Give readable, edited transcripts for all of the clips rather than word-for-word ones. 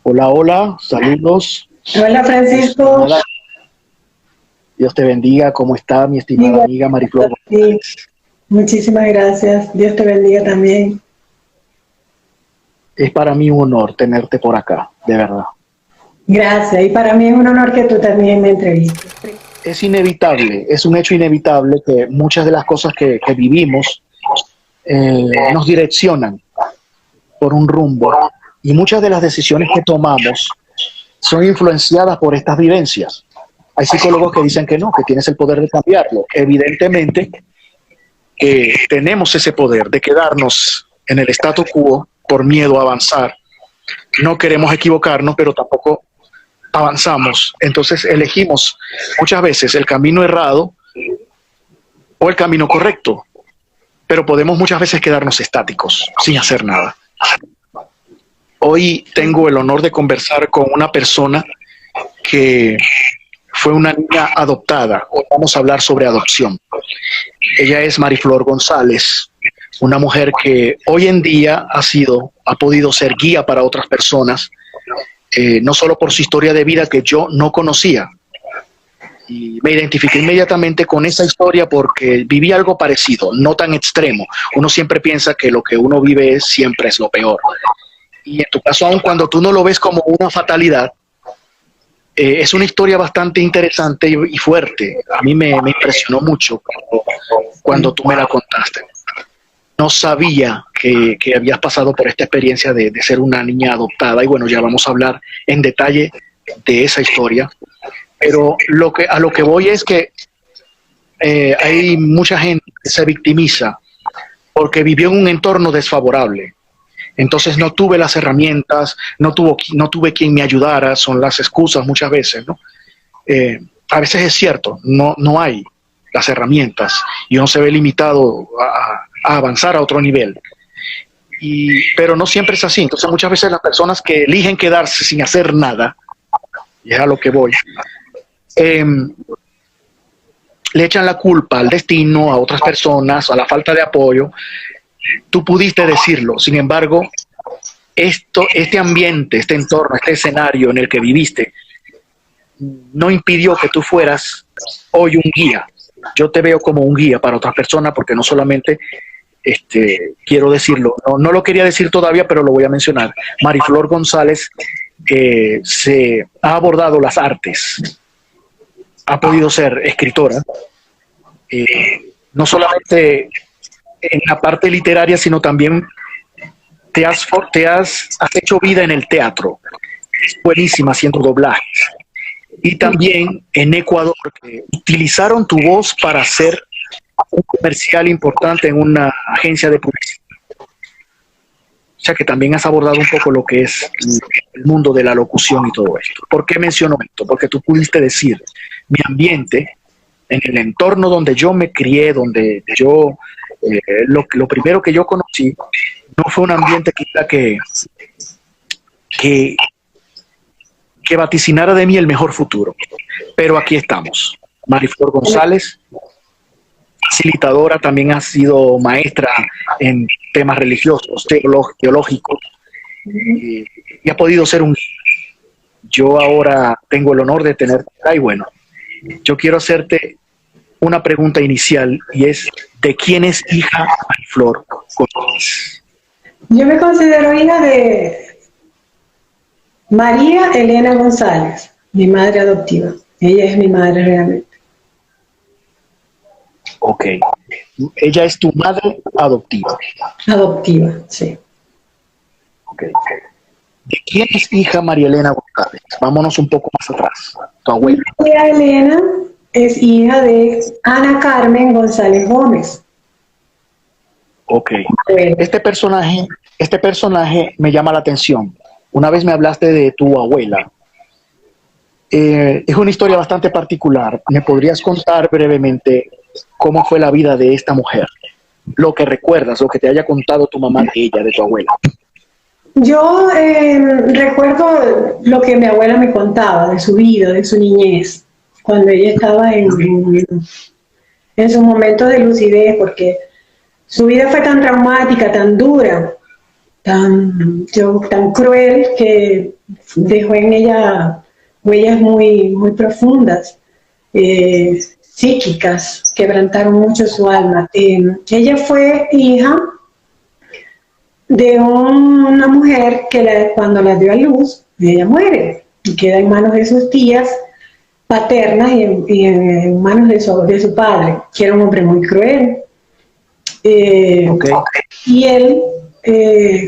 Hola, hola, saludos. Hola Francisco. Estimada, Dios te bendiga. ¿Cómo está mi estimada Igual, amiga Mariflor? sí. Muchísimas gracias. Dios te bendiga también. Es para mí un honor tenerte por acá, de verdad. Gracias. Y para mí es un honor que tú también me entrevistes. Es inevitable, es un hecho inevitable que muchas de las cosas que vivimos nos direccionan por un rumbo y muchas de las decisiones que tomamos son influenciadas por estas vivencias. Hay psicólogos que dicen que no, que tienes el poder de cambiarlo. Evidentemente, tenemos ese poder de quedarnos en el statu quo por miedo a avanzar. No queremos equivocarnos, pero tampoco avanzamos. Entonces elegimos muchas veces el camino errado o el camino correcto, pero podemos muchas veces quedarnos estáticos, sin hacer nada. Hoy tengo el honor de conversar con una persona que fue una niña adoptada. Hoy vamos a hablar sobre adopción. Ella es Mariflor González, una mujer que hoy en día ha podido ser guía para otras personas, no solo por su historia de vida que yo no conocía. Y me identifiqué inmediatamente con esa historia porque viví algo parecido, no tan extremo. Uno siempre piensa que lo que uno vive siempre es lo peor. Y en tu caso, aun cuando tú no lo ves como una fatalidad, es una historia bastante interesante y fuerte. A mí me impresionó mucho cuando tú me la contaste. No sabía que habías pasado por esta experiencia de ser una niña adoptada y bueno, ya vamos a hablar en detalle de esa historia. Pero a lo que voy es que hay mucha gente que se victimiza porque vivió en un entorno desfavorable. Entonces no tuve las herramientas, no tuve quien me ayudara, son las excusas muchas veces, ¿no? A veces es cierto, no hay las herramientas y uno se ve limitado a avanzar a otro nivel. Pero no siempre es así. Entonces muchas veces las personas que eligen quedarse sin hacer nada, y es a lo que voy, le echan la culpa al destino, a otras personas, a la falta de apoyo. Tú pudiste decirlo, sin embargo, este ambiente, este entorno, este escenario en el que viviste, no impidió que tú fueras hoy un guía. Yo te veo como un guía para otras personas porque no solamente, quiero decirlo, no lo quería decir todavía, pero lo voy a mencionar. Mariflor González se ha abordado las artes, ha podido ser escritora, no solamente en la parte literaria, sino también has hecho vida en el teatro. Es buenísima haciendo doblajes. Y también en Ecuador, utilizaron tu voz para hacer un comercial importante en una agencia de publicidad. O sea que también has abordado un poco lo que es el mundo de la locución y todo esto. ¿Por qué menciono esto? Porque tú pudiste decir, mi ambiente, en el entorno donde yo me crié, donde yo, lo primero que yo conocí, no fue un ambiente que vaticinara de mí el mejor futuro. Pero aquí estamos. Mariflor González, facilitadora, también ha sido maestra en temas religiosos, teológicos, y ha podido ser un guía. Yo ahora tengo el honor de tenerte acá y bueno, yo quiero hacerte una pregunta inicial y es, ¿de quién es hija Mariflor González? Yo me considero hija de María Elena González, mi madre adoptiva. Ella es mi madre realmente. Ok. Ella es tu madre adoptiva. Adoptiva, sí. Ok. ¿De quién es hija María Elena González? Vámonos un poco más atrás. Tu abuela. María Elena es hija de Ana Carmen González Gómez. Ok. Este personaje me llama la atención. Una vez me hablaste de tu abuela. Es una historia bastante particular. ¿Me podrías contar brevemente cómo fue la vida de esta mujer? Lo que recuerdas, lo que te haya contado tu mamá de ella, de tu abuela. Yo recuerdo lo que mi abuela me contaba de su vida, de su niñez, cuando ella estaba en su momento de lucidez, porque su vida fue tan traumática, tan dura, tan cruel, que dejó en ella huellas muy, muy profundas, psíquicas, quebrantaron mucho su alma. Ella fue hija de una mujer que cuando la dio a luz, ella muere y queda en manos de sus tías paternas y en manos de su padre, que era un hombre muy cruel. Y él,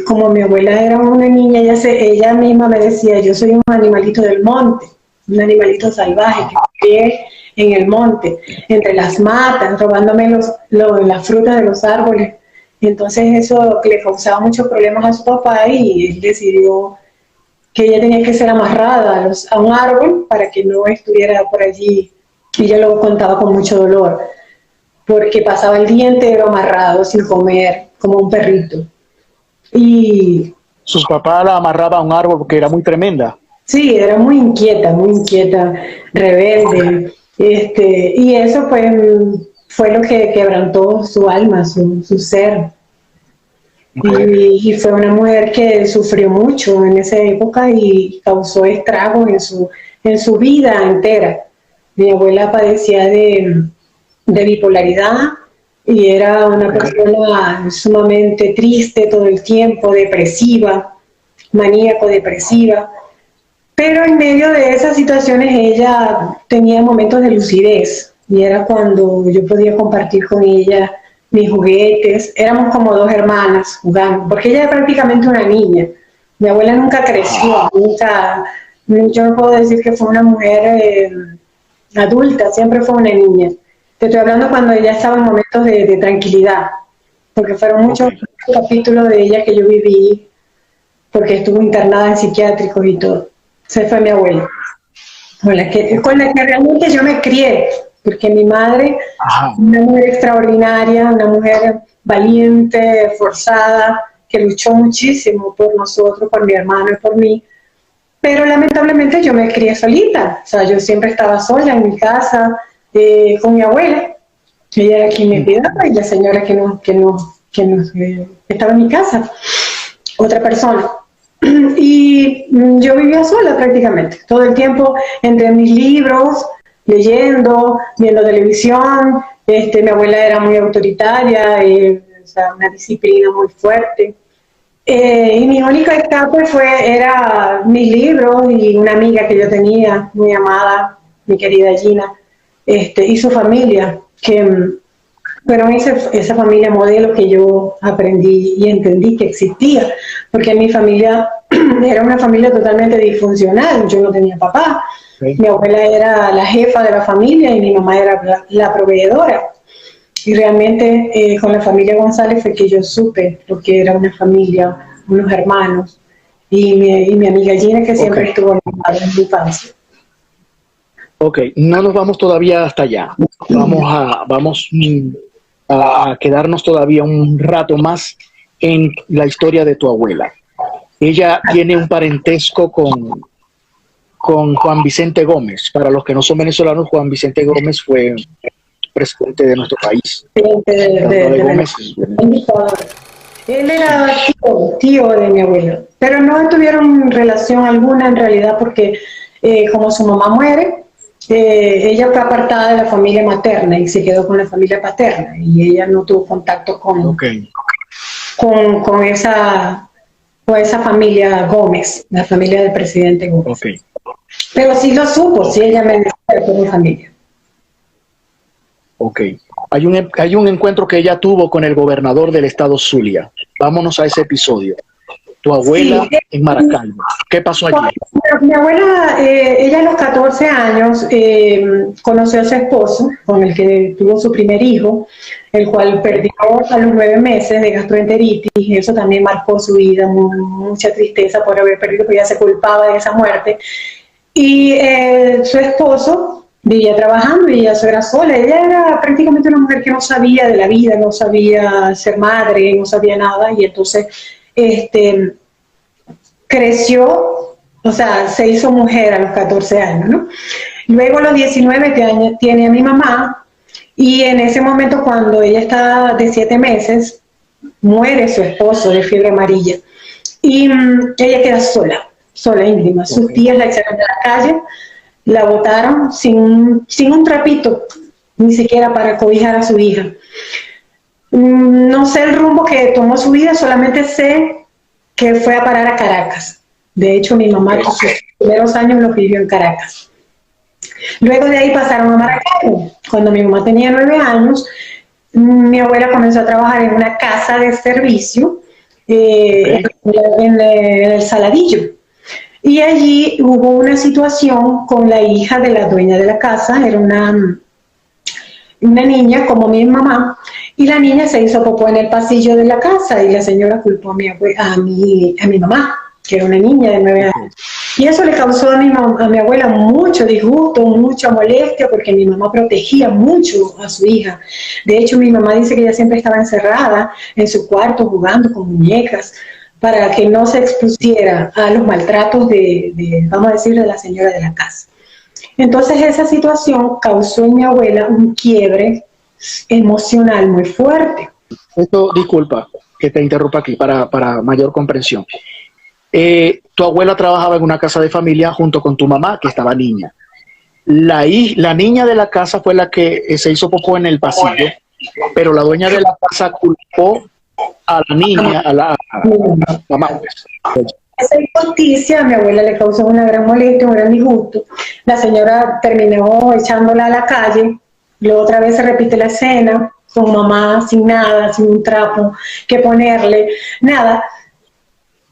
como mi abuela era una niña, ella misma me decía, yo soy un animalito del monte, un animalito salvaje que crié en el monte, entre las matas, robándome las frutas de los árboles. Entonces eso le causaba muchos problemas a su papá y él decidió que ella tenía que ser amarrada a un árbol para que no estuviera por allí. Y ella lo contaba con mucho dolor, porque pasaba el día entero amarrado, sin comer, como un perrito. Y sus papás la amarraba a un árbol porque era muy tremenda. Sí, era muy inquieta, rebelde. Y eso pues fue lo que quebrantó su alma, su ser. Y fue una mujer que sufrió mucho en esa época y causó estragos en su vida entera. Mi abuela padecía de bipolaridad y era una persona sumamente triste todo el tiempo, depresiva, maníaco-depresiva. Pero en medio de esas situaciones ella tenía momentos de lucidez y era cuando yo podía compartir con ella mis juguetes. Éramos como dos hermanas jugando, porque ella era prácticamente una niña. Mi abuela nunca creció, yo no puedo decir que fue una mujer adulta, siempre fue una niña. Te estoy hablando cuando ella estaba en momentos de tranquilidad, porque fueron muchos capítulos de ella que yo viví, porque estuvo internada en psiquiátricos y todo. Se fue mi abuela, con la que realmente yo me crié, porque mi madre, una mujer extraordinaria, una mujer valiente, forzada, que luchó muchísimo por nosotros, por mi hermano y por mí, pero lamentablemente yo me crié solita, o sea, yo siempre estaba sola en mi casa, con mi abuela, ella era quien me cuidaba y la señora que estaba en mi casa, otra persona. Y yo vivía sola prácticamente, todo el tiempo entre mis libros, leyendo, viendo televisión. Mi abuela era muy autoritaria, o sea, una disciplina muy fuerte. Y mi único escape era mis libros y una amiga que yo tenía, muy amada, mi querida Gina, y su familia, que fueron esa familia modelo que yo aprendí y entendí que existía, porque mi familia era una familia totalmente disfuncional. Yo no tenía papá, mi abuela era la jefa de la familia y mi mamá era la proveedora. Y realmente con la familia González fue que yo supe lo que era una familia, unos hermanos, y mi amiga Gina, que siempre estuvo en mi infancia. Ok, no nos vamos todavía hasta allá. Vamos a quedarnos todavía un rato más en la historia de tu abuela. Ella tiene un parentesco con Juan Vicente Gómez. Para los que no son venezolanos, Juan Vicente Gómez fue presidente de nuestro país. Él era tío de mi abuelo, pero no tuvieron relación alguna en realidad porque como su mamá muere, ella fue apartada de la familia materna y se quedó con la familia paterna y ella no tuvo contacto con esa familia Gómez, la familia del presidente Gómez. Pero sí lo supo, sí, ella me dijo por mi familia. Hay un encuentro que ella tuvo con el gobernador del estado Zulia. Vámonos a ese episodio. Tu abuela en Maracaibo. ¿Qué pasó allí? Mi abuela, ella a los 14 años conoció a su esposo, con el que tuvo su primer hijo, el cual perdió a los 9 meses de gastroenteritis. Eso también marcó su vida, mucha tristeza por haber perdido, porque ella se culpaba de esa muerte. Y su esposo vivía trabajando y ella era sola. Ella era prácticamente una mujer que no sabía de la vida, no sabía ser madre, no sabía nada, y entonces creció, o sea, se hizo mujer a los 14 años, ¿no? Luego a los 19 tiene a mi mamá, y en ese momento, cuando ella está de 7 meses, muere su esposo de fiebre amarilla, y ella queda sola. sola íntima. Sus tías la echaron de la calle, la botaron sin un trapito, ni siquiera para cobijar a su hija. No sé el rumbo que tomó su vida, solamente sé que fue a parar a Caracas. De hecho, mi mamá sus primeros años los vivió en Caracas. Luego de ahí pasaron a Maracaibo. Cuando mi mamá tenía 9 años, mi abuela comenzó a trabajar en una casa de servicio en el Saladillo. Y allí hubo una situación con la hija de la dueña de la casa, era una niña como mi mamá, y la niña se hizo popó en el pasillo de la casa y la señora culpó a mi mamá, que era una niña de 9 años. Y eso le causó a mi abuela mucho disgusto, mucha molestia, porque mi mamá protegía mucho a su hija. De hecho, mi mamá dice que ella siempre estaba encerrada en su cuarto jugando con muñecas para que no se expusiera a los maltratos vamos a decir, de la señora de la casa. Entonces esa situación causó en mi abuela un quiebre emocional muy fuerte. Esto, disculpa que te interrumpa aquí para mayor comprensión. Tu abuela trabajaba en una casa de familia junto con tu mamá, que estaba niña. La niña de la casa fue la que se hizo popó en el pasillo, pero la dueña de la casa culpó a la niña, a la mamá. Esa injusticia a mi abuela le causó una gran molestia, un gran disgusto. La señora terminó echándola a la calle. Luego otra vez se repite la escena con mamá sin nada, sin un trapo que ponerle, nada.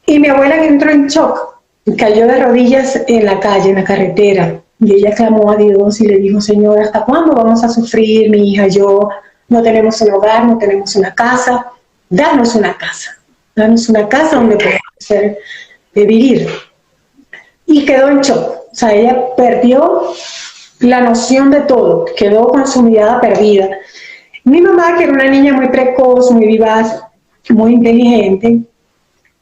Y mi abuela entró en shock, cayó de rodillas en la calle, en la carretera. Y ella clamó a Dios y le dijo: Señor, ¿hasta cuándo vamos a sufrir, mi hija y yo? No tenemos un hogar, no tenemos una casa. Danos una casa. Danos una casa donde podamos vivir. Y quedó en shock. O sea, ella perdió la noción de todo, quedó con su mirada perdida. Mi mamá, que era una niña muy precoz, muy vivaz, muy inteligente,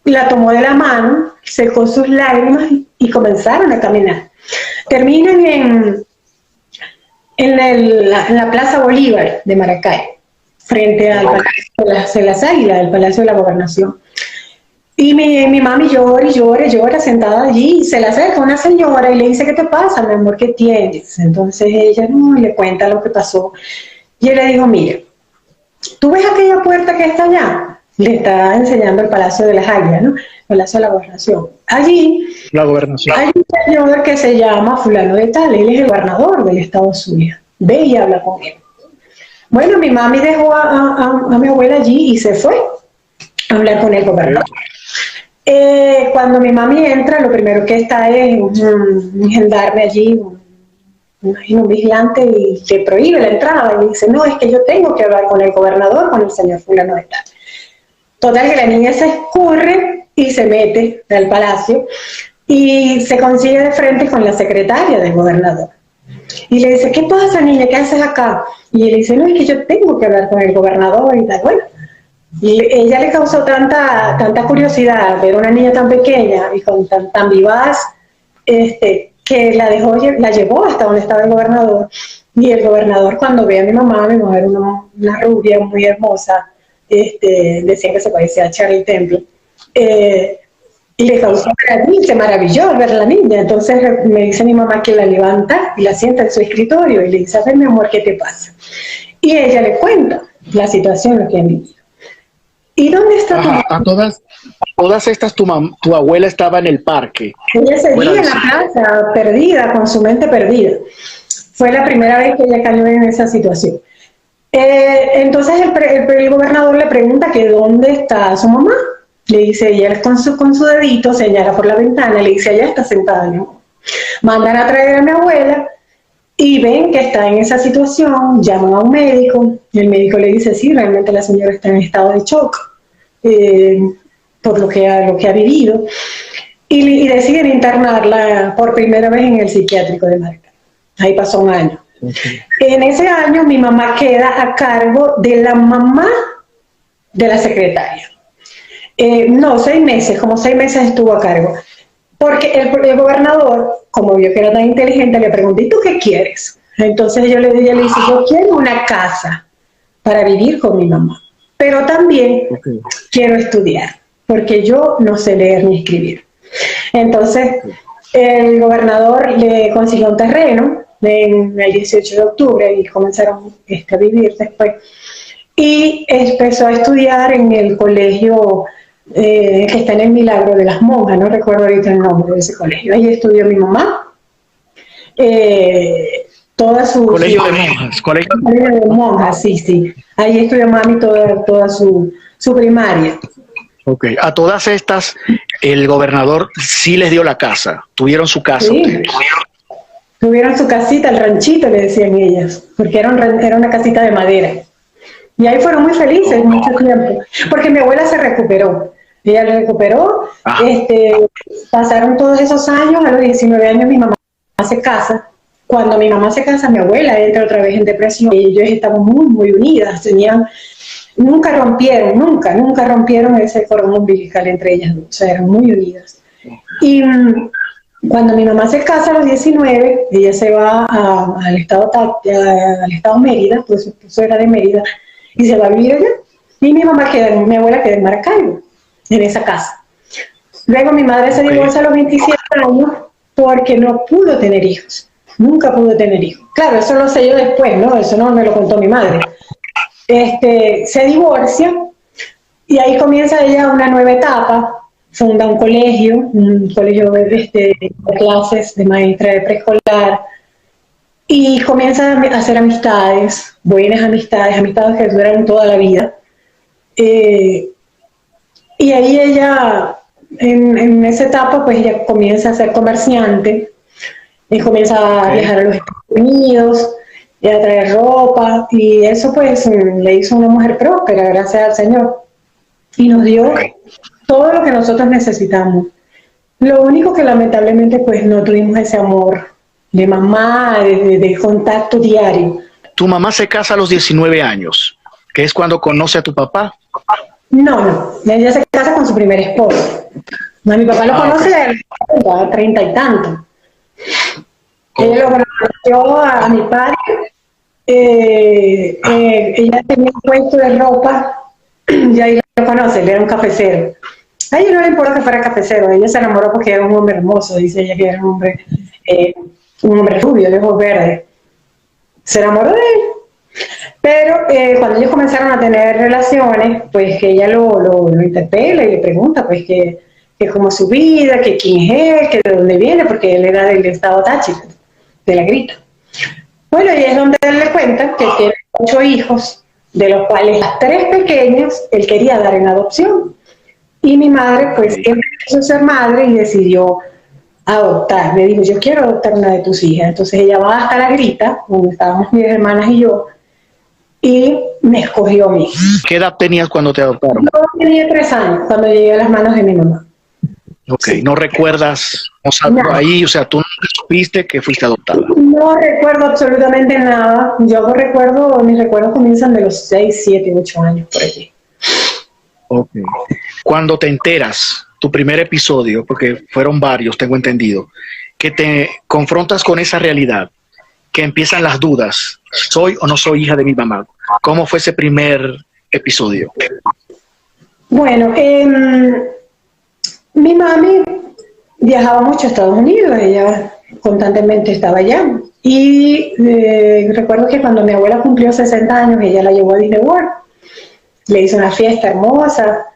la tomó de la mano, secó sus lágrimas y comenzaron a caminar. Terminan en la Plaza Bolívar de Maracaibo, frente al Palacio de las Águilas, el Palacio de la Gobernación. Y mi mami llora sentada allí, y se le acerca una señora y le dice: ¿qué te pasa, mi amor? ¿Qué tienes? Entonces ella le cuenta lo que pasó. Y él le dijo: mira, ¿tú ves aquella puerta que está allá? Le está enseñando el Palacio de las Águilas, ¿no? El Palacio de la Gobernación. Allí hay un señor que se llama fulano de tal, él es el gobernador del estado Zulia. Ve y habla con él. Bueno, mi mami dejó a mi abuela allí y se fue a hablar con el gobernador. Cuando mi mami entra, lo primero que está es un gendarme allí, un vigilante, y le prohíbe la entrada y dice: no, es que yo tengo que hablar con el gobernador, con el señor fulano de tal. Total, que la niña se escurre y se mete al palacio y se consigue de frente con la secretaria del gobernador. Y le dice: ¿qué pasa, niña? ¿Qué haces acá? Y él dice: no, es que yo tengo que hablar con el gobernador y tal. Bueno, y ella le causó tanta curiosidad ver una niña tan pequeña y con tan vivaz, que la llevó hasta donde estaba el gobernador. Y el gobernador, cuando ve a mi mamá era una rubia muy hermosa, decía que se parecía a Charlie Temple, y le causó maravilla, se maravilló al ver a la niña. Entonces me dice mi mamá que la levanta y la sienta en su escritorio y le dice: a ver, mi amor, ¿qué te pasa? Y ella le cuenta la situación, lo que han vivido. ¿Y dónde está tu mamá? A todas estas, tu abuela estaba en el parque. Ella seguía en la plaza, perdida, con su mente perdida. Fue la primera vez que ella cayó en esa situación. Entonces el gobernador le pregunta que dónde está su mamá. Le dice, ella con su dedito señala por la ventana, le dice: allá está sentada mi mamá. Mandan a traer a mi abuela y ven que está en esa situación, llaman a un médico, y el médico le dice: sí, realmente la señora está en estado de shock por lo que ha vivido, y deciden internarla por primera vez en el psiquiátrico de Maracaibo. Ahí pasó un año. Okay. En ese año mi mamá queda a cargo de la mamá de la secretaria. No, 6 meses, como 6 meses estuvo a cargo. Porque el gobernador, como vio que era tan inteligente, le preguntó: ¿y tú qué quieres? Entonces ella le dice: yo quiero una casa para vivir con mi mamá, pero también quiero estudiar, porque yo no sé leer ni escribir. Entonces, el gobernador le consiguió un terreno en el 18 de octubre y comenzaron a vivir después. Y empezó a estudiar en el colegio que está en el Milagro de las Monjas, no recuerdo ahorita el nombre de ese colegio. Ahí estudió mi mamá. Toda su... Colegio de monjas. Colegio de monjas, sí, sí. Ahí estudió mami toda su primaria. Ok. A todas estas, el gobernador sí les dio la casa. Tuvieron su casa. Sí. Tuvieron su casita, el ranchito, le decían ellas, porque era una casita de madera. Y ahí fueron muy felices mucho tiempo, porque mi abuela se recuperó. Ella se recuperó, pasaron todos esos años, a los 19 años mi mamá se casa. Cuando mi mamá se casa, mi abuela entra otra vez en depresión. Y ellos estaban muy, muy unidas, nunca rompieron ese cordón umbilical entre ellas dos, o sea, eran muy unidas. Y cuando mi mamá se casa a los 19, ella se va al estado Mérida, pues su esposo era de Mérida, y se va a vivir allá. Y mi abuela queda en Maracaibo, en esa casa. Luego mi madre se divorcia a los 27 años porque no pudo tener hijos. Nunca pudo tener hijos. Claro, eso lo sé yo después, ¿no? Eso no me lo contó mi madre. Se divorcia y ahí comienza ella una nueva etapa. Funda un colegio de clases de maestra de preescolar y comienza a hacer amistades, buenas amistades que duran toda la vida. Y ahí ella, en esa etapa, pues ella comienza a ser comerciante y comienza a viajar a los Estados Unidos y a traer ropa y eso pues le hizo una mujer próspera, gracias al Señor, y nos dio todo lo que nosotros necesitamos. Lo único que lamentablemente pues no tuvimos ese amor de mamá, de contacto diario. Tu mamá se casa a los 19 años, que es cuando conoce a tu papá. No, ella se casa con su primer esposo. No, mi papá lo conoce a 30 y tanto. Ella lo conoció a mi padre. Ella tenía un puesto de ropa, y ahí lo conoce, él era un cafecero. A ella no le importa que fuera cafecero, ella se enamoró porque era un hombre hermoso, dice ella que era un hombre rubio, de ojos verdes. Se enamoró de él. Pero cuando ellos comenzaron a tener relaciones, pues que ella lo interpela y le pregunta pues que cómo es su vida, que quién es él, que de dónde viene, porque él era del estado Táchira, de la Grita. Bueno, y es donde él le cuenta que tiene 8 hijos, de los cuales las 3 pequeñas él quería dar en adopción. Y mi madre, pues, siempre quiso ser madre y decidió adoptar. Me dijo, yo quiero adoptar una de tus hijas. Entonces ella va hasta la Grita, donde estábamos mis hermanas y yo, y me escogió a mí. ¿Qué edad tenías cuando te adoptaron? Yo tenía 3 años cuando llegué a las manos de mi mamá. Ok, sí. ¿No recuerdas no. Ahí, o sea, tú nunca supiste que fuiste adoptada? No recuerdo absolutamente nada. Yo recuerdo, mis recuerdos comienzan de los 6, 7, 8 años por allí. Ok. Cuando te enteras, tu primer episodio, porque fueron varios, tengo entendido, que te confrontas con esa realidad, que empiezan las dudas, ¿soy o no soy hija de mi mamá? ¿Cómo fue ese primer episodio? Bueno, mi mami viajaba mucho a Estados Unidos, ella constantemente estaba allá. Y recuerdo que cuando mi abuela cumplió 60 años, ella la llevó a Disney World. Le hizo una fiesta hermosa.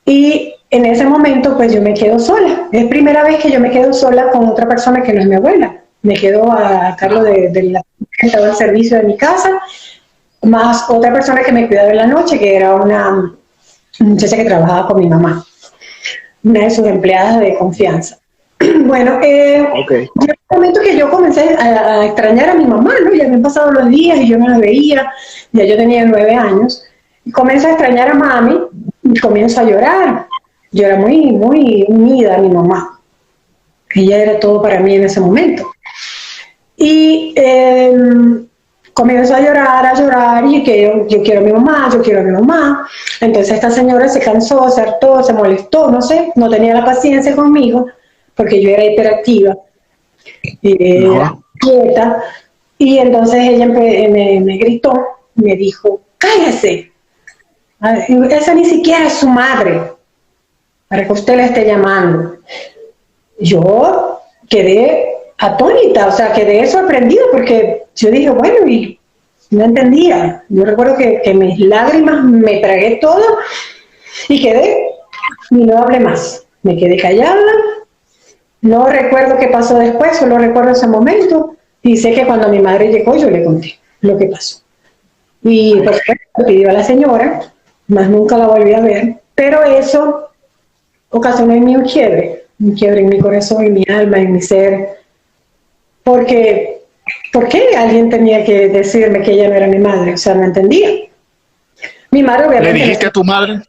Y en ese momento, pues yo me quedo sola. Es primera vez que yo me quedo sola con otra persona que no es mi abuela. Me quedo a cargo de la del servicio de mi casa, más otra persona que me cuidaba en la noche, que era una muchacha que trabajaba con mi mamá, una de sus empleadas de confianza. Bueno, llegó un momento que yo comencé a extrañar a mi mamá, ¿no? Ya me han pasado los días y yo no la veía, ya yo tenía 9 años, y comencé a extrañar a mami y comienzo a llorar. Yo era muy, muy unida a mi mamá. Ella era todo para mí en ese momento. Y comienzo a llorar, y que yo quiero a mi mamá, yo quiero a mi mamá. Entonces esta señora se cansó, se hartó, se molestó, no sé, no tenía la paciencia conmigo, porque yo era hiperactiva, quieta, y entonces ella me gritó, me dijo, cállese, esa ni siquiera es su madre, para que usted la esté llamando. yo quedé atónita, o sea, quedé sorprendida porque yo dije, bueno, y no entendía. Yo recuerdo que mis lágrimas me tragué todo y quedé, y no hablé más. Me quedé callada, no recuerdo qué pasó después, solo recuerdo ese momento y sé que cuando mi madre llegó yo le conté lo que pasó. Y pues le pidió a la señora, más nunca la volví a ver, pero eso ocasionó en mí un quiebre en mi corazón, en mi alma, en mi ser, porque ¿por qué alguien tenía que decirme que ella no era mi madre? O sea, no entendía. Mi madre obviamente... ¿Le dijiste a tu madre?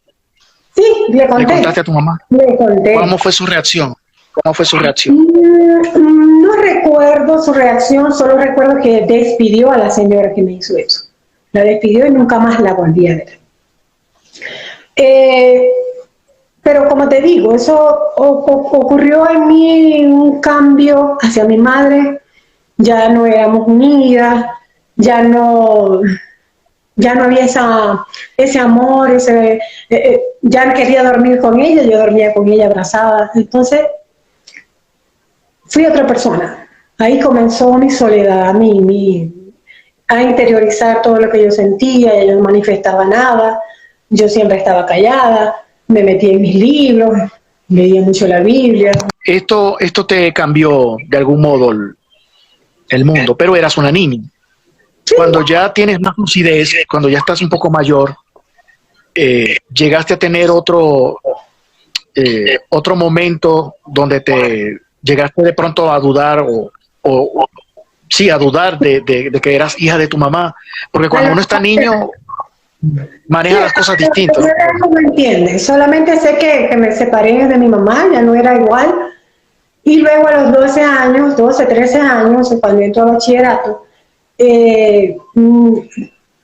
Sí, le conté. ¿Le contaste a tu mamá? Le conté. ¿Cómo fue su reacción? ¿Cómo fue su reacción? No recuerdo su reacción, solo recuerdo que despidió a la señora que me hizo eso. La despidió y nunca más la volví a ver. Pero como te digo, eso ocurrió en mí un cambio hacia mi madre. Ya no éramos unidas, ya no había ese amor, ya no quería dormir con ella, yo dormía con ella abrazada. Entonces, fui otra persona. Ahí comenzó mi soledad, a interiorizar todo lo que yo sentía, ella no manifestaba nada, yo siempre estaba callada, me metí en mis libros, leía mucho la Biblia. Esto te cambió de algún modo el mundo, pero eras una niña. Sí. Cuando ya tienes más lucidez, cuando ya estás un poco mayor, llegaste a tener otro momento donde te llegaste de pronto a dudar sí, a dudar de que eras hija de tu mamá, porque cuando uno está niño maneja las cosas distintas. No me entiendes, solamente sé que me separé de mi mamá, ya no era igual, y luego a los 12 años, 12, 13 años, cuando entré a bachillerato, o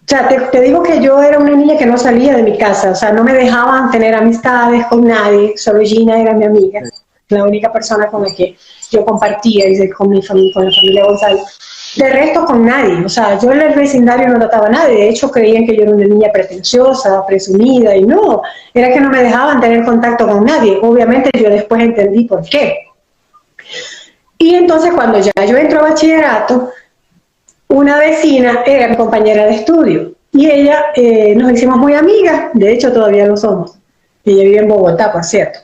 sea, te digo que yo era una niña que no salía de mi casa, o sea, no me dejaban tener amistades con nadie, solo Gina era mi amiga, la única persona con la que yo compartía con mi familia, con la familia González. De resto con nadie, o sea, yo en el vecindario no trataba a nadie, de hecho creían que yo era una niña pretenciosa, presumida, y no, era que no me dejaban tener contacto con nadie. Obviamente yo después entendí por qué. Y entonces cuando ya yo entro a bachillerato, una vecina era mi compañera de estudio, y ella, nos hicimos muy amigas, de hecho todavía lo somos, ella vive en Bogotá, por cierto.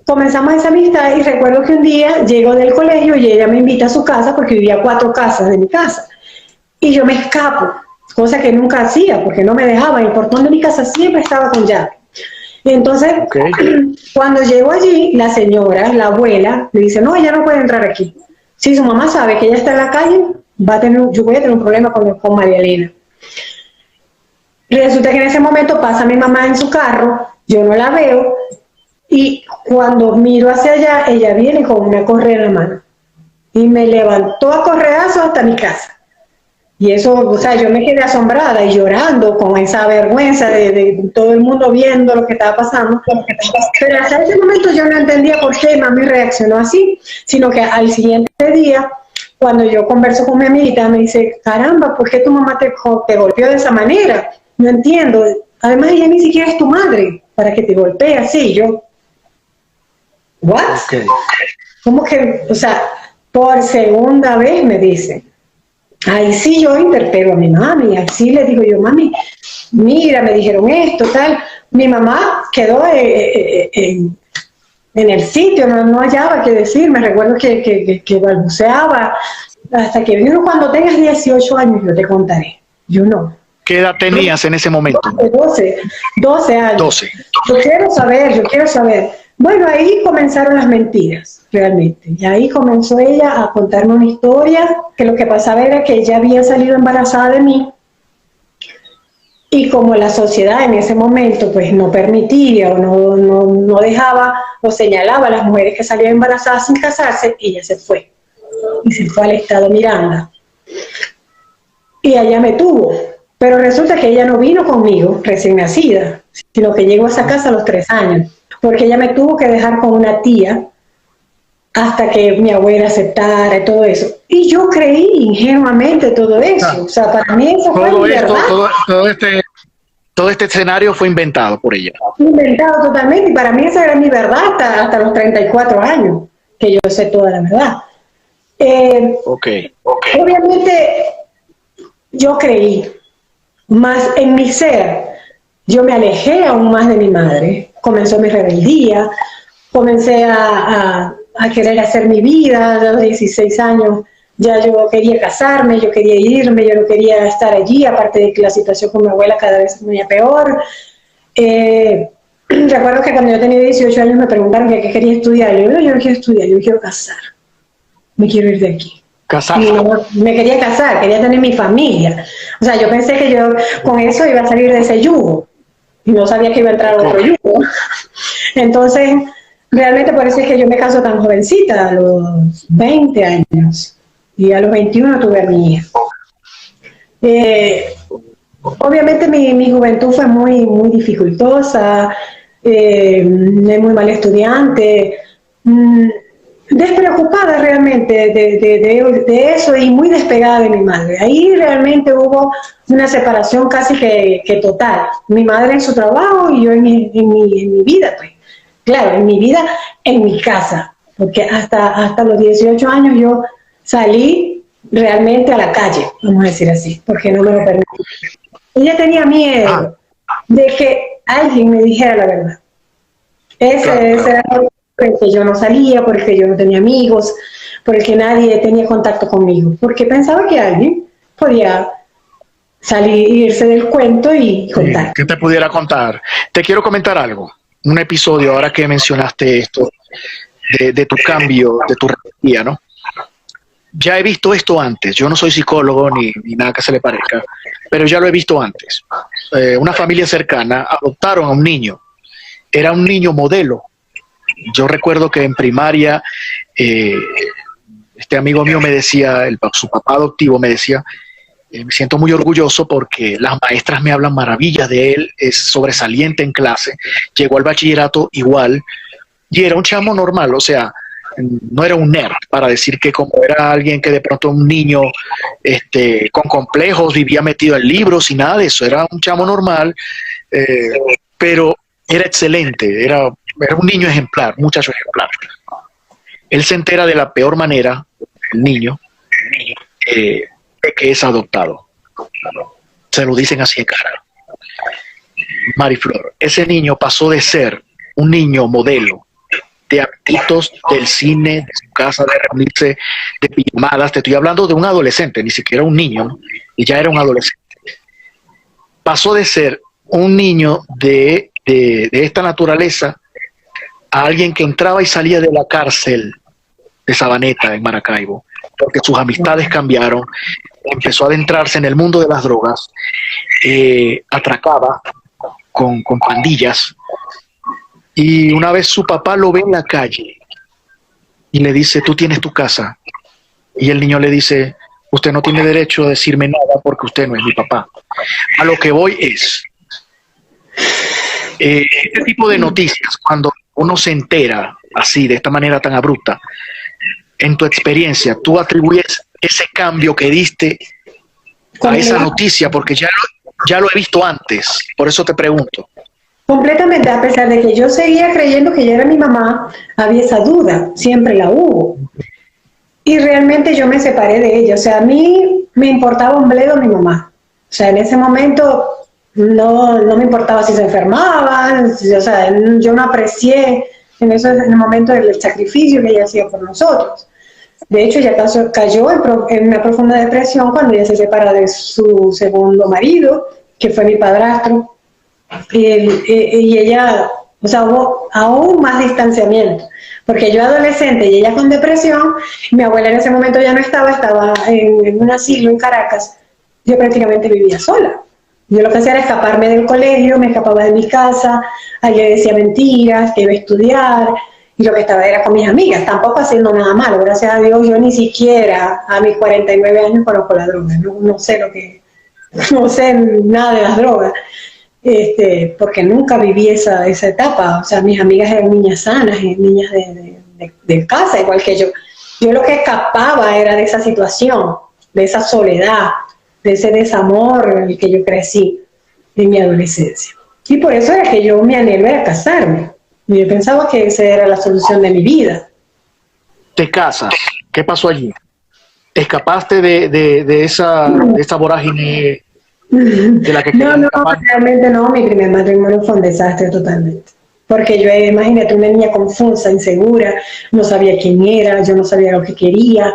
Comenzamos esa amistad y recuerdo que un día llego del colegio y ella me invita a su casa porque vivía a 4 casas de mi casa. Y yo me escapo, cosa que nunca hacía porque no me dejaban. El portón de mi casa siempre estaba con llave. Y entonces, cuando llego allí, la señora, la abuela, me dice, no, ella no puede entrar aquí. Si su mamá sabe que ella está en la calle, yo voy a tener un problema con María Elena. Y resulta que en ese momento pasa mi mamá en su carro, yo no la veo, y cuando miro hacia allá, ella viene con una correa en la mano. Y me levantó a correazo hasta mi casa. Y eso, o sea, yo me quedé asombrada y llorando con esa vergüenza de todo el mundo viendo lo que estaba pasando. Pero hasta ese momento yo no entendía por qué mami reaccionó así, sino que al siguiente día, cuando yo converso con mi amiguita, me dice, caramba, ¿por qué tu mamá te golpeó de esa manera? No entiendo. Además, ella ni siquiera es tu madre para que te golpee así. Yo, ¿what? Okay. ¿Cómo que, o sea, por segunda vez me dice? Ahí sí yo interpelo a mi mami, ahí sí le digo yo, mami, mira, me dijeron esto, tal. Mi mamá quedó en el sitio, no hallaba qué decir, me recuerdo que balbuceaba, hasta que vino cuando tengas 18 años yo te contaré. Yo no. ¿Qué edad tenías en ese momento? 12 años. 12. Yo quiero saber. Bueno, ahí comenzaron las mentiras, realmente. Y ahí comenzó ella a contarme una historia, que lo que pasaba era que ella había salido embarazada de mí, y como la sociedad en ese momento pues no permitía o no dejaba o señalaba a las mujeres que salían embarazadas sin casarse, ella se fue. Y se fue al estado Miranda. Y allá me tuvo. Pero resulta que ella no vino conmigo, recién nacida, sino que llegó a esa casa a los 3 años. Porque ella me tuvo que dejar con una tía hasta que mi abuela aceptara y todo eso. Y yo creí ingenuamente todo eso. O sea, para mí eso fue mi verdad. Todo este escenario fue inventado por ella. Inventado totalmente, y para mí esa era mi verdad hasta los 34 años, que yo sé toda la verdad. Obviamente yo creí, más en mi ser, yo me alejé aún más de mi madre, comenzó mi rebeldía, comencé a querer hacer mi vida. A los 16 años ya yo quería casarme, yo quería irme, yo no quería estar allí, aparte de que la situación con mi abuela cada vez se ponía peor. Recuerdo que cuando yo tenía 18 años me preguntaron qué quería estudiar. Yo no quiero estudiar, yo me quiero casar, me quiero ir de aquí. Me quería casar, quería tener mi familia. O sea, yo pensé que yo con eso iba a salir de ese yugo y no sabía que iba a entrar a otro yugo. Entonces, realmente por eso es que yo me caso tan jovencita, a los 20 años, y a los 21 tuve a mi hija. Obviamente mi juventud fue muy dificultosa, muy mal estudiante, despreocupada realmente de eso y muy despegada de mi madre. Ahí realmente hubo una separación casi que total. Mi madre en su trabajo y yo en mi vida, pues. Claro, en mi vida, en mi casa, porque hasta los 18 años yo salí realmente a la calle, vamos a decir así, porque no me lo permití. Ella tenía miedo de que alguien me dijera la verdad. Ese era porque yo no salía, porque yo no tenía amigos, porque nadie tenía contacto conmigo, porque pensaba que alguien podía salir, irse del cuento y contar. Sí, que te pudiera contar. Te quiero comentar algo, un episodio, ahora que mencionaste esto, de tu cambio, de tu rebeldía, ¿no? Ya he visto esto antes, yo no soy psicólogo ni nada que se le parezca, pero ya lo he visto antes. Una familia cercana adoptaron a un niño, era un niño modelo. Yo recuerdo que en primaria este amigo mío me decía, su papá adoptivo me decía, me siento muy orgulloso porque las maestras me hablan maravillas de él, es sobresaliente en clase, llegó al bachillerato igual, y era un chamo normal, o sea, no era un nerd, para decir que como era alguien que de pronto un niño con complejos, vivía metido en libros y nada de eso, era un chamo normal, pero era excelente, era un niño ejemplar, un muchacho ejemplar. Él se entera de la peor manera, el niño, de que es adoptado. Se lo dicen así en cara. Mariflor, ese niño pasó de ser un niño modelo, de apetitos del cine, de su casa, de reunirse, de pijamadas. Te estoy hablando de un adolescente, ni siquiera un niño, ¿no? Y ya era un adolescente. Pasó de ser un niño de esta naturaleza a alguien que entraba y salía de la cárcel de Sabaneta, en Maracaibo, porque sus amistades cambiaron, empezó a adentrarse en el mundo de las drogas, atracaba con pandillas, y una vez su papá lo ve en la calle y le dice, tú tienes tu casa, y el niño le dice, usted no tiene derecho a decirme nada porque usted no es mi papá. A lo que voy es, este tipo de noticias, cuando uno se entera así, de esta manera tan abrupta, en tu experiencia, tú atribuyes ese cambio que diste a esa noticia, porque ya lo he visto antes, por eso te pregunto. Completamente, a pesar de que yo seguía creyendo que ella era mi mamá, había esa duda, siempre la hubo. Y realmente yo me separé de ella, o sea, a mí me importaba un bledo mi mamá. O sea, en ese momento no me importaba si se enfermaba, o sea, yo no aprecié en el momento del sacrificio que ella hacía por nosotros. De hecho, ella cayó en una profunda depresión cuando ella se separa de su segundo marido, que fue mi padrastro. Y ella, o sea, hubo aún más distanciamiento, porque yo adolescente y ella con depresión, mi abuela en ese momento ya no estaba en un asilo en Caracas, yo prácticamente vivía sola. Yo lo que hacía era escaparme del colegio, me escapaba de mi casa, le decía mentiras, que iba a estudiar, y lo que estaba era con mis amigas, tampoco haciendo nada malo, gracias a Dios. Yo ni siquiera a mis 49 años conozco la droga, no sé nada de las drogas. Porque nunca viví esa etapa, o sea, mis amigas eran niñas sanas, niñas de casa, igual que yo. Yo lo que escapaba era de esa situación, de esa soledad, de ese desamor en el que yo crecí. en mi adolescencia. Y por eso era que yo mi anhelo era casarme. Yo pensaba que esa era la solución de mi vida. Te casas. ¿Qué pasó allí? ¿Escapaste de esa vorágine de la que No, querías no, escapar? realmente no, mi primer matrimonio fue un desastre totalmente. Porque yo, imagínate, una niña confusa, insegura, no sabía quién era, yo no sabía lo que quería,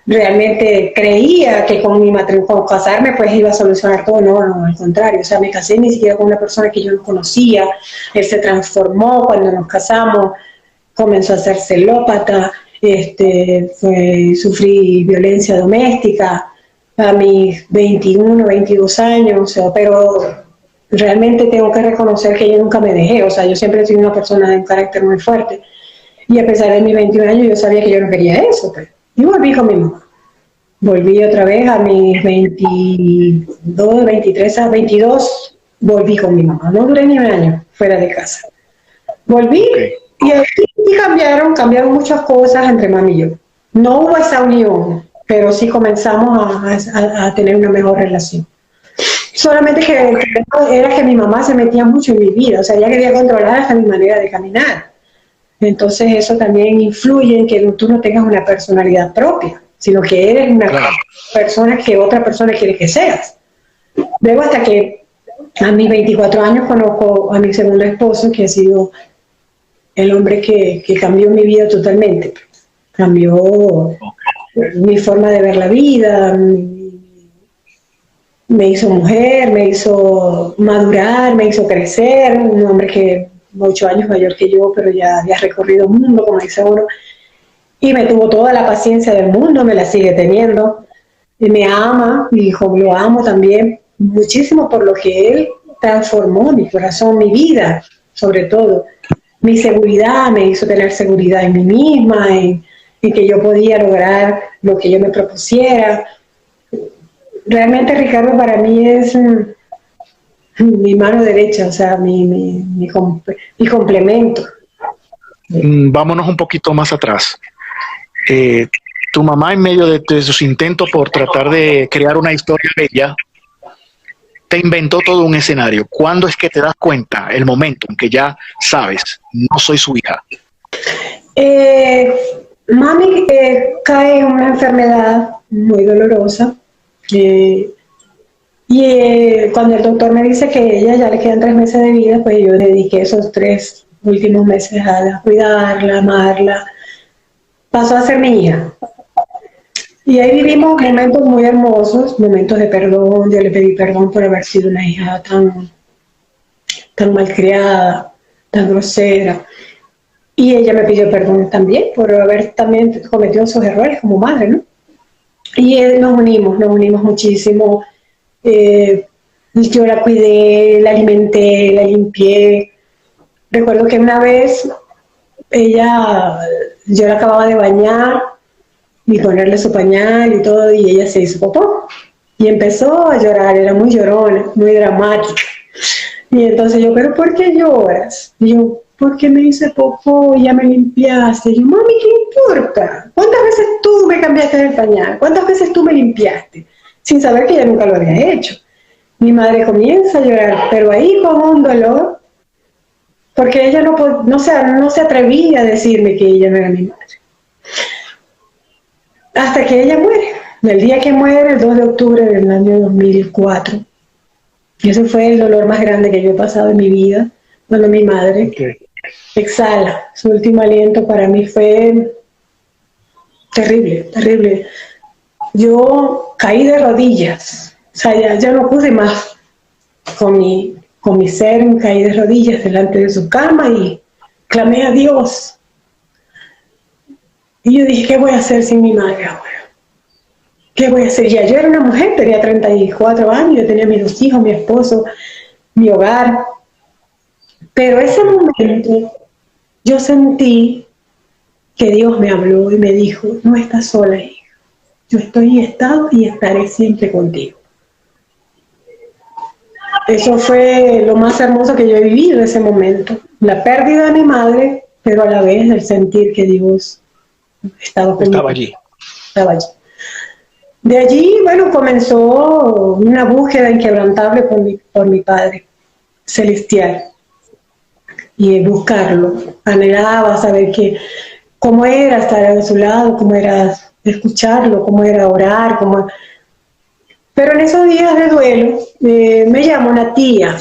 realmente creía que con mi matrimonio, con casarme, pues iba a solucionar todo, no, no, al contrario, o sea, me casé ni siquiera con una persona que yo no conocía, él se transformó cuando nos casamos, comenzó a ser celópata, sufrí violencia doméstica a mis 21, 22 años, o sea, pero realmente tengo que reconocer que yo nunca me dejé, o sea, yo siempre he sido una persona de un carácter muy fuerte, y a pesar de mis 21 años yo sabía que yo no quería eso, pues, y volví con mi mamá. Volví otra vez a mis 22, 23, a 22, volví con mi mamá, no duré ni un año fuera de casa. Volví Okay. y ahí cambiaron muchas cosas entre mami y yo. No hubo esa unión, pero sí comenzamos a tener una mejor relación. Solamente que el problema era que mi mamá se metía mucho en mi vida, o sea, ella quería controlar hasta mi manera de caminar. Entonces eso también influye en que tú no tengas una personalidad propia, sino que eres una persona que otra persona quiere que seas. Luego hasta que a mis 24 años conozco a mi segundo esposo, que ha sido el hombre que cambió mi vida totalmente. Cambió mi forma de ver la vida, me hizo mujer, me hizo madurar, me hizo crecer, un hombre que 8 años mayor que yo, pero ya había recorrido el mundo, como dice uno, y me tuvo toda la paciencia del mundo, me la sigue teniendo, y me ama, mi hijo lo amo también, muchísimo por lo que él transformó mi corazón, mi vida, sobre todo. Mi seguridad me hizo tener seguridad en mí misma, en que yo podía lograr lo que yo me propusiera. Realmente Ricardo para mí es mi mano derecha, o sea, mi complemento. Vámonos un poquito más atrás. Tu mamá, en medio de sus intentos por tratar de crear una historia bella, te inventó todo un escenario. ¿Cuándo es que te das cuenta, el momento en que ya sabes, no soy su hija? Mami cae en una enfermedad muy dolorosa. Cuando el doctor me dice que ella ya le quedan 3 meses de vida, pues yo dediqué esos 3 últimos meses a cuidarla, amarla. Pasó a ser mi hija. Y ahí vivimos momentos muy hermosos, momentos de perdón. Yo le pedí perdón por haber sido una hija tan malcriada, tan grosera. Y ella me pidió perdón también por haber también cometido esos errores como madre, ¿no? Y nos unimos muchísimo. Yo la cuidé, la alimenté, la limpié. Recuerdo que una vez yo la acababa de bañar y ponerle su pañal y todo, y ella se hizo popó. Y empezó a llorar, era muy llorona, muy dramática. Y entonces yo, ¿pero por qué lloras? Y yo, porque me hice popó y ya me limpiaste. Y yo, mami, ¿qué importa? ¿Cuántas veces tú me cambiaste el pañal? ¿Cuántas veces tú me limpiaste? Sin saber que ella nunca lo había hecho. Mi madre comienza a llorar, pero ahí con un dolor, porque ella no se atrevía a decirme que ella no era mi madre. Hasta que ella muere. El día que muere, el 2 de octubre del año 2004. Y ese fue el dolor más grande que yo he pasado en mi vida, cuando mi madre exhala. Su último aliento para mí fue terrible, terrible. Yo caí de rodillas, o sea, ya no pude más con mi ser, caí de rodillas delante de su cama y clamé a Dios. Y yo dije, ¿qué voy a hacer sin mi madre ahora? ¿Qué voy a hacer? Ya yo era una mujer, tenía 34 años, yo tenía mis 2 hijos, mi esposo, mi hogar. Pero ese momento yo sentí que Dios me habló y me dijo, no estás sola, hija. Yo estoy y he estado y estaré siempre contigo. Eso fue lo más hermoso que yo he vivido en ese momento. La pérdida de mi madre, pero a la vez el sentir que Dios estaba conmigo. Estaba allí. Estaba allí. De allí, bueno, comenzó una búsqueda inquebrantable por mi Padre Celestial. Y buscarlo, anhelaba saber cómo era estar a su lado, cómo era escucharlo, cómo era orar, Pero en esos días de duelo me llamó una tía.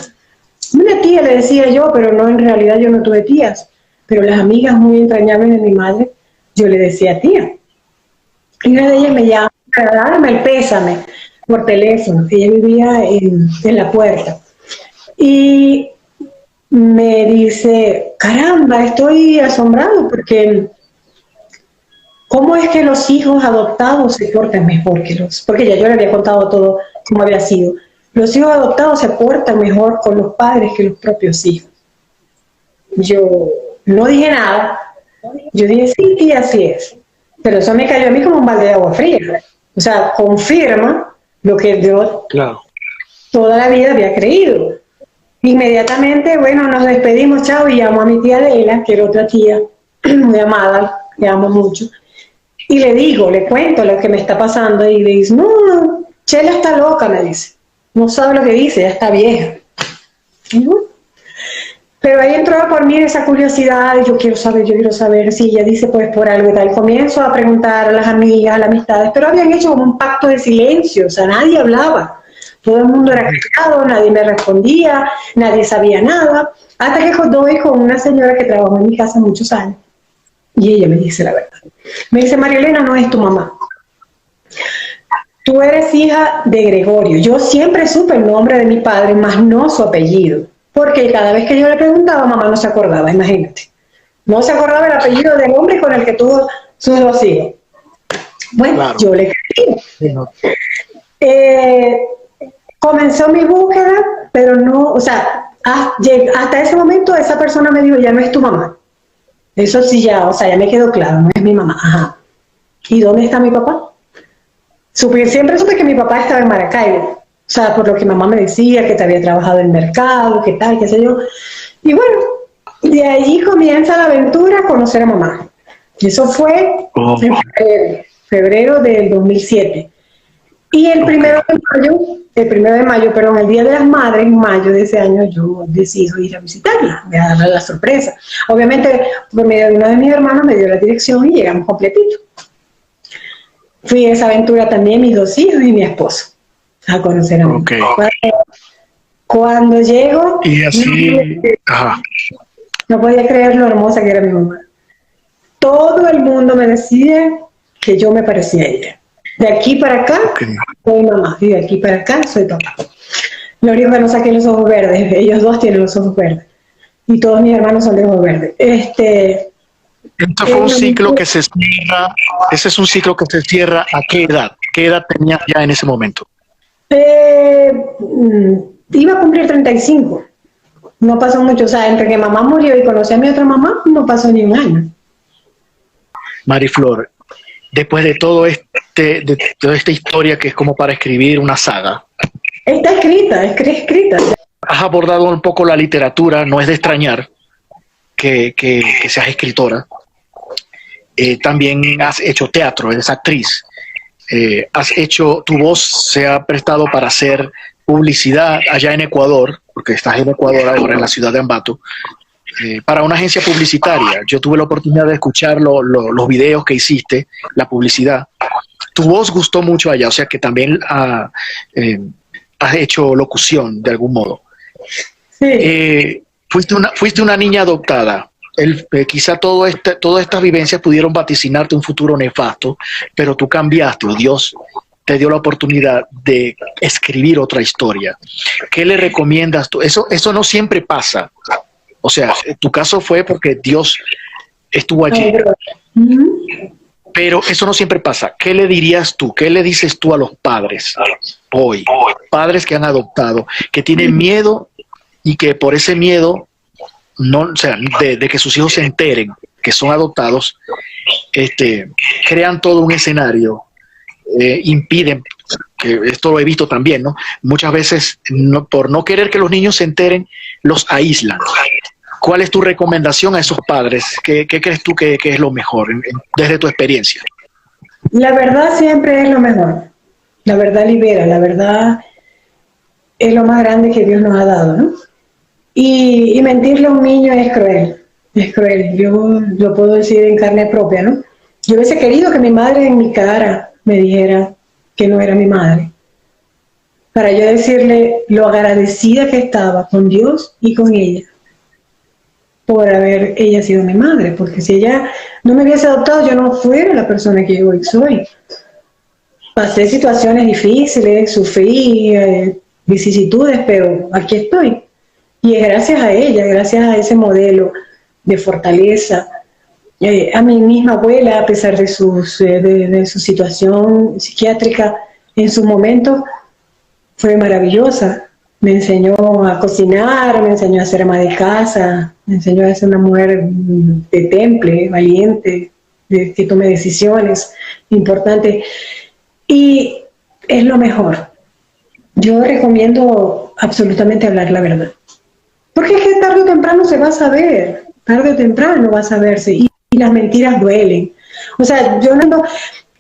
Una tía le decía yo, pero no, en realidad yo no tuve tías. Pero las amigas muy entrañables de mi madre, yo le decía tía. Y una de ellas me llama para darme el pésame por teléfono. Ella vivía en la puerta. Y me dice, caramba, estoy asombrado porque ¿cómo es que los hijos adoptados se portan mejor que porque ya yo le había contado todo cómo había sido. Los hijos adoptados se portan mejor con los padres que los propios hijos. Yo no dije nada. Yo dije, sí, tía, así es. Pero eso me cayó a mí como un balde de agua fría. O sea, confirma lo que yo toda la vida había creído. Inmediatamente, bueno, nos despedimos, chao, y llamo a mi tía Leila, que era otra tía muy amada, que amo mucho, y le cuento lo que me está pasando, y le dice, no, Chela está loca, me dice, no sabe lo que dice, ya está vieja. Pero ahí entró por mí esa curiosidad, yo quiero saber si ella dice pues por algo y tal. Comienzo a preguntar a las amigas, a las amistades, pero habían hecho como un pacto de silencio, o sea, nadie hablaba. Todo el mundo era callado, nadie me respondía, nadie sabía nada, hasta que doy con una señora que trabajó en mi casa muchos años, y ella me dice la verdad. Me dice, María Elena, no es tu mamá. Tú eres hija de Gregorio. Yo siempre supe el nombre de mi padre, más no su apellido, porque cada vez que yo le preguntaba, mamá no se acordaba, imagínate. No se acordaba el apellido del hombre con el que tuvo sus 2 hijos. Bueno, claro. Yo le creí. Sí, no. Comenzó mi búsqueda, pero no, o sea, hasta ese momento esa persona me dijo, ya no es tu mamá. Eso sí ya, o sea, ya me quedó claro, no es mi mamá. Ajá. ¿Y dónde está mi papá? Siempre supe que mi papá estaba en Maracaibo. O sea, por lo que mamá me decía, que te había trabajado en el mercado, que tal, qué sé yo. Y bueno, de allí comienza la aventura, conocer a mamá. Y eso fue en febrero del 2007. Y el primero de mayo, perdón, el Día de las Madres, en mayo de ese año, yo decido ir a visitarla, me da la sorpresa. Obviamente, por medio de uno de mis hermanos me dio la dirección y llegamos completitos. Fui a esa aventura también, mis 2 hijos y mi esposo, a conocer a mi mamá. Cuando llego, y así, no podía creer lo hermosa que era mi mamá. Todo el mundo me decía que yo me parecía a ella. De aquí para acá, soy mamá, y de aquí para acá, soy papá. Lo único que no saqué los ojos verdes, ellos 2 tienen los ojos verdes, y todos mis hermanos son de ojos verdes. Este fue un ciclo que se cierra, ese es un ciclo que se cierra, ¿a qué edad? ¿Qué edad tenías ya en ese momento? Iba a cumplir 35, no pasó mucho, o sea, entre que mamá murió y conocí a mi otra mamá, no pasó ni un año. Mariflor, después de todo de toda esta historia que es como para escribir una saga. Está escrita. Has abordado un poco la literatura, no es de extrañar que seas escritora. También has hecho teatro, eres actriz. Tu voz se ha prestado para hacer publicidad allá en Ecuador, porque estás en Ecuador ahora, en la ciudad de Ambato, para una agencia publicitaria. Yo tuve la oportunidad de escuchar los videos que hiciste, la publicidad. Tu voz gustó mucho allá, o sea que también has hecho locución de algún modo. Sí. Fuiste una niña adoptada. Quizá todas estas vivencias pudieron vaticinarte un futuro nefasto, pero tú cambiaste, o Dios te dio la oportunidad de escribir otra historia. ¿Qué le recomiendas tú? Eso no siempre pasa. O sea, tu caso fue porque Dios estuvo allí. Pero eso no siempre pasa. ¿Qué le dirías tú? ¿Qué le dices tú a los padres hoy? Padres que han adoptado, que tienen miedo y que por ese miedo, de que sus hijos se enteren que son adoptados, crean todo un escenario, impiden, que esto lo he visto también, ¿no? Muchas veces, por no querer que los niños se enteren, los aíslan. ¿Cuál es tu recomendación a esos padres? ¿Qué crees tú que es lo mejor desde tu experiencia? La verdad siempre es lo mejor. La verdad libera, la verdad es lo más grande que Dios nos ha dado, ¿no? Y mentirle a un niño es cruel, yo lo puedo decir en carne propia, ¿no? Yo hubiese querido que mi madre en mi cara me dijera que no era mi madre, para yo decirle lo agradecida que estaba con Dios y con ella, por haber ella sido mi madre, porque si ella no me hubiese adoptado, yo no fuera la persona que yo hoy soy. Pasé situaciones difíciles, sufrí vicisitudes, pero aquí estoy. Y es gracias a ella, gracias a ese modelo de fortaleza. A mi misma abuela, a pesar de su situación psiquiátrica, en su momento fue maravillosa. Me enseñó a cocinar, me enseñó a ser ama de casa, me enseñó a ser una mujer de temple, valiente, que tome decisiones importantes. Y es lo mejor. Yo recomiendo absolutamente hablar la verdad. Porque es que tarde o temprano se va a saber, tarde o temprano va a saberse, y las mentiras duelen. O sea, yo no,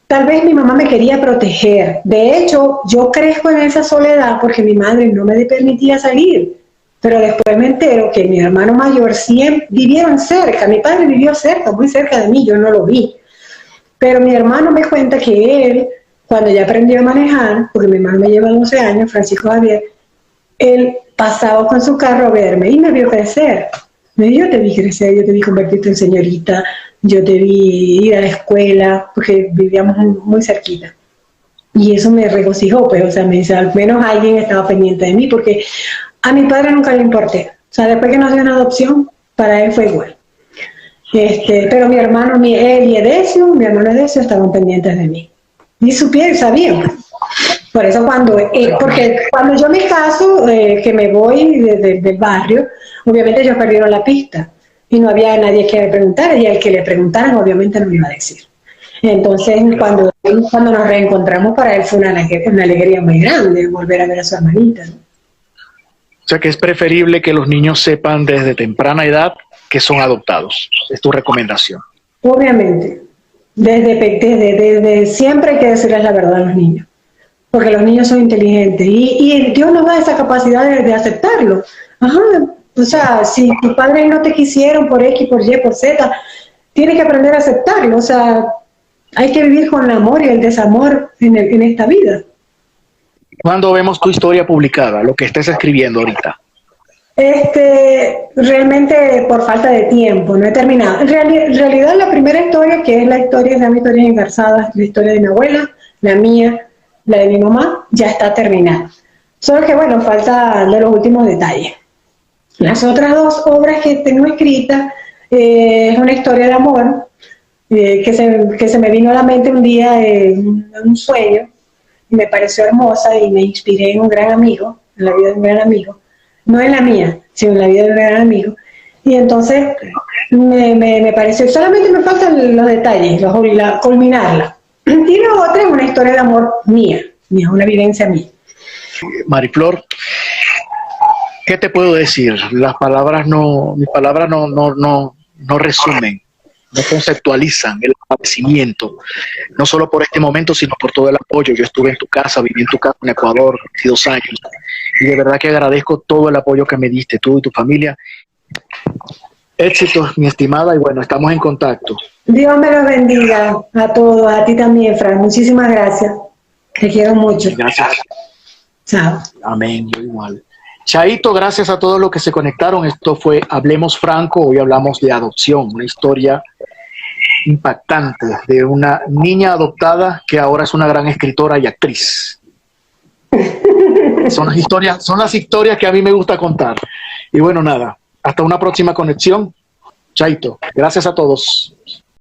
tal vez mi mamá me quería proteger. De hecho, yo crezco en esa soledad porque mi madre no me permitía salir. Pero después me entero que mi hermano mayor siempre vivieron cerca, mi padre vivió cerca, muy cerca de mí, yo no lo vi. Pero mi hermano me cuenta que él, cuando ya aprendió a manejar, porque mi hermano me lleva 12 años, Francisco Javier, él pasaba con su carro a verme y me vio crecer. Yo te vi crecer, yo te vi convertirte en señorita, yo te vi ir a la escuela, porque vivíamos muy cerquita. Y eso me regocijó, pues, o sea, me dice, al menos alguien estaba pendiente de mí, porque a mi padre nunca le importé. O sea, después que nos dio una adopción, para él fue igual. Pero mi hermano, él y Edesio, mi hermano Edesio, estaban pendientes de mí. Y supieron, sabían. Por eso porque cuando yo me caso, que me voy del barrio, obviamente ellos perdieron la pista y no había nadie que le preguntara, y al que le preguntaran obviamente no me iba a decir. Entonces cuando nos reencontramos, para él fue una alegría muy grande volver a ver a su hermanita, ¿no? O sea que es preferible que los niños sepan desde temprana edad que son adoptados. Es tu recomendación. Obviamente, desde siempre hay que decirles la verdad a los niños, porque los niños son inteligentes y Dios nos da esa capacidad de aceptarlo. Ajá, o sea, si tus padres no te quisieron por X, por Y, por Z, tienes que aprender a aceptarlo. O sea, hay que vivir con el amor y el desamor en esta vida. ¿Cuándo vemos tu historia publicada, lo que estés escribiendo ahorita? Realmente por falta de tiempo, no he terminado. En realidad la primera historia, que es la historia de mis historias engarzadas, la historia de mi abuela, la mía, la de mi mamá, ya está terminada. Solo que bueno, falta de los últimos detalles. Las otras dos obras que tengo escritas es una historia de amor que se me vino a la mente un día en un sueño, y me pareció hermosa y me inspiré en un gran amigo, en la vida de un gran amigo, no en la mía, sino en la vida de un gran amigo. Y entonces me pareció, solamente me faltan los detalles, culminarla. Y la otra es una historia de amor mía, una vivencia mía. Mariflor, ¿qué te puedo decir? Mis palabras no resumen, no conceptualizan el agradecimiento, no solo por este momento, sino por todo el apoyo. Yo estuve en tu casa, viví en tu casa en Ecuador, hace 2 años, y de verdad que agradezco todo el apoyo que me diste, tú y tu familia. Éxitos, mi estimada, y bueno, estamos en contacto. Dios me los bendiga a todos, a ti también, Fran. Muchísimas gracias. Te quiero mucho. Gracias. Chao. Amén, yo igual. Chaito, gracias a todos los que se conectaron. Esto fue Hablemos Franco. Hoy hablamos de adopción, una historia impactante de una niña adoptada que ahora es una gran escritora y actriz. Son las historias que a mí me gusta contar. Y bueno, nada, hasta una próxima conexión. Chaito, gracias a todos.